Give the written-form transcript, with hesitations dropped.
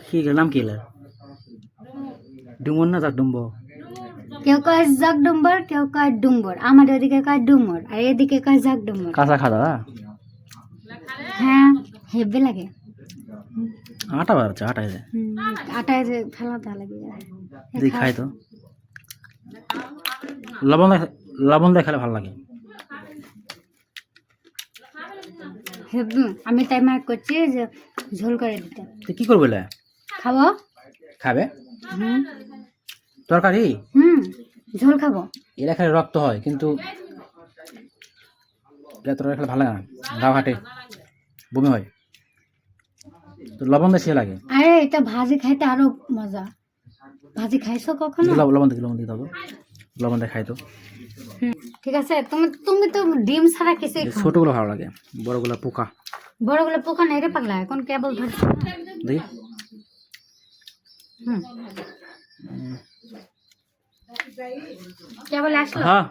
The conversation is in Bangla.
কি নাম কি এলার ডুমর না জাগডুম্বর কেউ কয় জাগডুম্বর, কেউ কয় ডুম্বর। আমাদের ওদিকে কয় ডুমর আর এদিকে কয় জাগডুম্বর। কাঁচা খাদা হ্যাঁ হেব্বে লাগে। আটা বাড়ছে আটায় যায় আটায় যে ফেলাতে লাগে। দেখি খাই তো লবণ দিয়ে খেলে ভালো লাগে। আমি তাই মার করছি যে ঝোল করে দিতে। তুই কি করবি লে? খাবো। খাবে হুম তরকারি? ঝোল খাবো। এরা খেলে রক্ত হয়, কিন্তু তরকারি খেলে ভালো লাগে না, গাও হাঁটে, বমি হয়। তো লবণ দিয়ে সে লাগে। আরে এটা ভাজি খাইতে আরো মজা। ভাজি খাইছো কখনো? লবণ দিয়ে দেবো, লবণ দিয়ে খাই তো। ঠিক আছে, তুমি তো ডিম ছাড়া কিছুই খাও। ছোটগুলো ভালো লাগে, বড়গুলো পোকা। বড়গুলো পোকা নাই রে পাগলা, এখন কেবল ধরছে। দেখি কেবল আসলো। হ্যাঁ